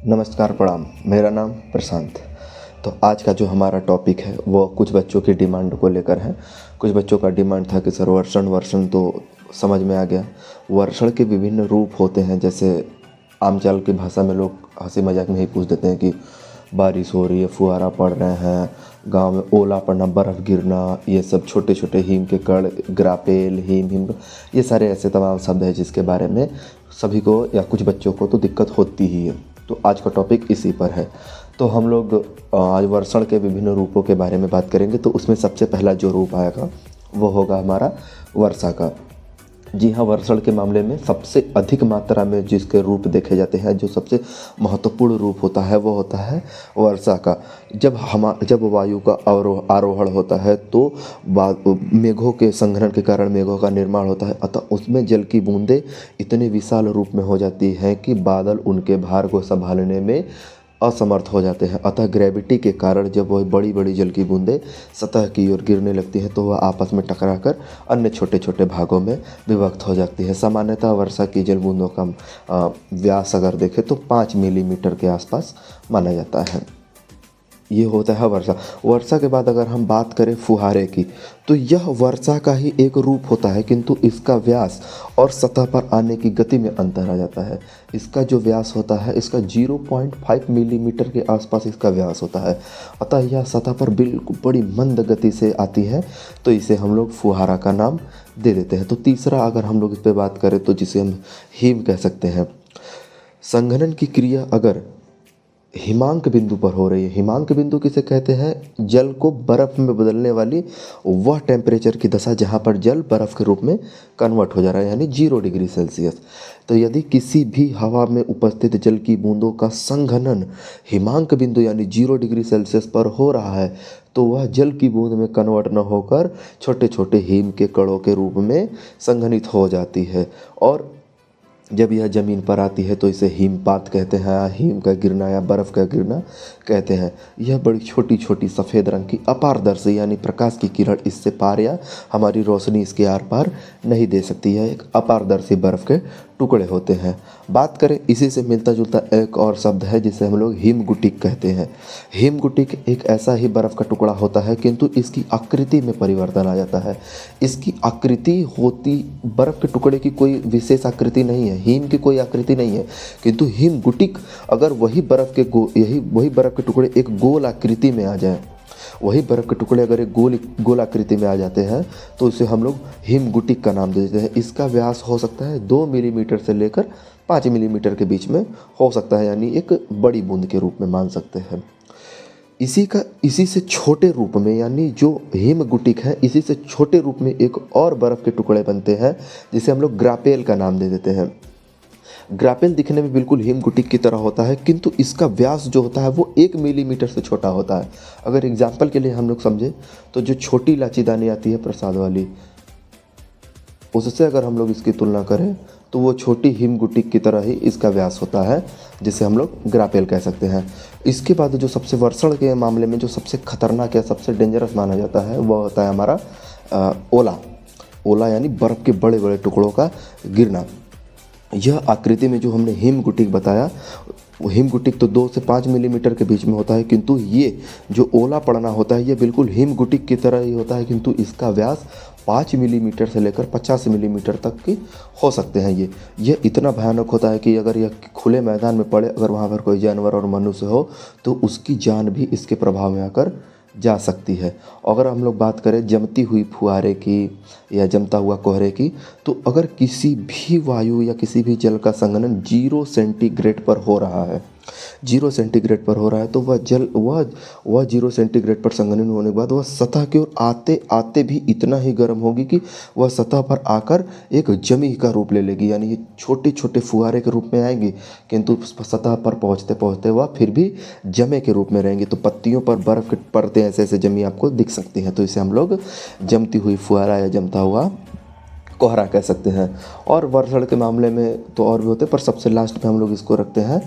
नमस्कार प्रणाम। मेरा नाम प्रशांत। तो आज का जो हमारा टॉपिक है वो कुछ बच्चों की डिमांड को लेकर है। कुछ बच्चों का डिमांड था कि सर वर्षण वर्षण तो समझ में आ गया। वर्षण के विभिन्न रूप होते हैं, जैसे आमचाल की भाषा में लोग हंसी मजाक में ही पूछ देते हैं कि बारिश हो रही है, फुहारा पड़ रहे हैं, गांव में ओला पड़ना, बर्फ़ गिरना, ये सब छोटे छोटे हिम के कण, ग्रापेल, हिम, ये सारे ऐसे तमाम शब्द हैं जिसके बारे में सभी को या कुछ बच्चों को तो दिक्कत होती ही है। तो आज का टॉपिक इसी पर है। तो हम लोग आज वर्षण के विभिन्न रूपों के बारे में बात करेंगे। तो उसमें सबसे पहला जो रूप आएगा वो होगा हमारा वर्षा का। जी हाँ, वर्षण के मामले में सबसे अधिक मात्रा में जिसके रूप देखे जाते हैं, जो सबसे महत्वपूर्ण रूप होता है वो होता है वर्षा का। जब वायु का आरोहण होता है तो मेघों के संघनन के कारण मेघों का निर्माण होता है, अतः उसमें जल की बूंदें इतने विशाल रूप में हो जाती हैं कि बादल उनके भार को संभालने में असमर्थ हो जाते हैं। अतः ग्रेविटी के कारण जब वह बड़ी बड़ी जल की बूंदें सतह की ओर गिरने लगती हैं तो वह आपस में टकराकर अन्य छोटे छोटे भागों में विभक्त हो जाती है। सामान्यतः वर्षा की जल बूंदों का व्यास अगर देखें तो 5 मिलीमीटर के आसपास माना जाता है। ये होता है वर्षा। वर्षा के बाद अगर हम बात करें फुहारे की, तो यह वर्षा का ही एक रूप होता है, किंतु इसका व्यास और सतह पर आने की गति में अंतर आ जाता है। इसका जो व्यास होता है, इसका 0.5 मिलीमीटर के आसपास इसका व्यास होता है, अतः यह सतह पर बिल्कुल बड़ी मंद गति से आती है, तो इसे हम लोग फुहारा का नाम दे देते हैं। तो तीसरा अगर हम लोग इस पर बात करें तो जिसे हम हिम कह सकते हैं। संघनन की क्रिया अगर हिमांक बिंदु पर हो रही है। हिमांक बिंदु किसे कहते हैं? जल को बर्फ़ में बदलने वाली वह टेम्परेचर की दशा जहाँ पर जल बर्फ़ के रूप में कन्वर्ट हो जा रहा है, यानी 0 डिग्री सेल्सियस। तो यदि किसी भी हवा में उपस्थित जल की बूंदों का संघनन हिमांक बिंदु यानी 0 डिग्री सेल्सियस पर हो रहा है तो वह जल की बूंद में कन्वर्ट न होकर छोटे छोटे हिम के कणों के रूप में संघनित हो जाती है, और जब यह ज़मीन पर आती है तो इसे हिमपात कहते हैं, हिम का गिरना या बर्फ़ का गिरना कहते हैं। यह बड़ी छोटी छोटी सफ़ेद रंग की अपारदर्शी यानी प्रकाश की किरण इससे पार या हमारी रोशनी इसके आर पार नहीं दे सकती है। एक अपारदर्शी बर्फ़ के टुकड़े होते हैं। बात करें इसी से मिलता जुलता एक और शब्द है जिसे हम लोग हिमगुटिक कहते हैं। हिमगुटिक एक ऐसा ही बर्फ़ का टुकड़ा होता है, किंतु इसकी आकृति में परिवर्तन आ जाता है। इसकी आकृति होती बर्फ़ के टुकड़े की कोई विशेष आकृति नहीं है, हिम की कोई आकृति नहीं है, किंतु हिमगुटिक अगर वही बर्फ़ के टुकड़े एक गोल आकृति में आ जाए, वही बर्फ़ के टुकड़े अगर एक गोल आकृति में आ जाते हैं तो इसे हम लोग हिमगुटिक का नाम दे देते हैं। इसका व्यास हो सकता है 2 मिलीमीटर से लेकर 5 मिलीमीटर के बीच में हो सकता है, यानी एक बड़ी बूंद के रूप में मान सकते हैं। इसी से छोटे रूप में, यानी जो हिमगुटिक है, इसी से छोटे रूप में एक और बर्फ़ के टुकड़े बनते हैं जिसे हम लोग ग्रापेल का नाम दे देते हैं। ग्रापेल दिखने में बिल्कुल हिमगुटिक की तरह होता है, किंतु इसका व्यास जो होता है वो 1 मिलीमीटर से छोटा होता है। अगर एग्जाम्पल के लिए हम लोग समझे तो जो छोटी इलायचीदानी आती है प्रसाद वाली, उससे अगर हम लोग इसकी तुलना करें तो वो छोटी हिमगुटिक की तरह ही इसका व्यास होता है, जिसे हम लोग ग्रापेल कह सकते हैं। इसके बाद जो सबसे वर्षण के मामले में जो सबसे खतरनाक या सबसे डेंजरस माना जाता है वो होता है हमारा ओला यानी बर्फ़ के बड़े बड़े टुकड़ों का गिरना। यह आकृति में जो हमने हिमगुटिक बताया, वो हिमगुटिक तो 2 से 5 मिलीमीटर के बीच में होता है, किंतु ये जो ओला पड़ना होता है ये बिल्कुल हिमगुटिक की तरह ही होता है, किंतु इसका व्यास 5 मिलीमीटर से लेकर 50 मिलीमीटर तक की हो सकते हैं। ये इतना भयानक होता है कि अगर यह खुले मैदान में पड़े, अगर वहाँ पर कोई जानवर और मनुष्य हो तो उसकी जान भी इसके प्रभाव में आकर जा सकती है। अगर हम लोग बात करें जमती हुई फुहारे की या जमता हुआ कोहरे की, तो अगर किसी भी वायु या किसी भी जल का संघनन 0 सेंटीग्रेड पर हो रहा है, 0 सेंटीग्रेड पर हो रहा है, तो वह 0 सेंटीग्रेड पर संघनन होने के बाद वह सतह की ओर आते आते भी इतना ही गर्म होगी कि वह सतह पर आकर एक जमी का रूप ले लेगी, यानी ये छोटे छोटे फुहारे के रूप में आएंगी, किंतु सतह पर पहुँचते पहुँचते वह फिर भी जमे के रूप में रहेंगी। तो पत्तियों पर बर्फ़ के परतें ऐसे ऐसे जमी आपको दिख सकती हैं, तो इसे हम लोग जमती हुई फुहारा या जमता हुआ कोहरा कह सकते हैं। और वर्षण के मामले में तो और भी होते हैं, पर सबसे लास्ट में हम लोग इसको रखते हैं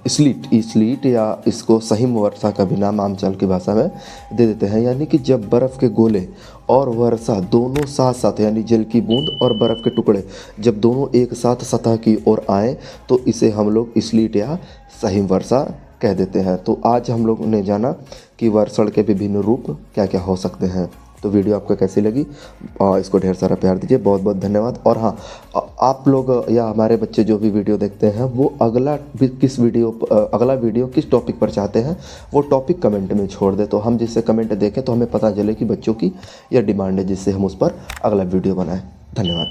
स्लीट या इसको सहिम वर्षा का भी नाम आमचाल की भाषा में दे देते हैं। यानी कि जब बर्फ़ के गोले और वर्षा दोनों साथ साथ, यानी जल की बूंद और बर्फ़ के टुकड़े जब दोनों एक साथ सतह की ओर आएँ तो इसे हम लोग स्लीट या सहिम वर्षा कह देते हैं। तो आज हम लोगों ने जाना कि वर्षण के विभिन्न रूप क्या क्या हो सकते हैं। तो वीडियो आपको कैसी लगी, इसको ढेर सारा प्यार दीजिए। बहुत बहुत धन्यवाद। और हाँ, आप लोग या हमारे बच्चे जो भी वीडियो देखते हैं वो अगला वीडियो किस टॉपिक पर चाहते हैं वो टॉपिक कमेंट में छोड़ दे, तो हम जिससे कमेंट देखें तो हमें पता चले कि बच्चों की यह डिमांड है, जिससे हम उस पर अगला वीडियो बनाएं। धन्यवाद।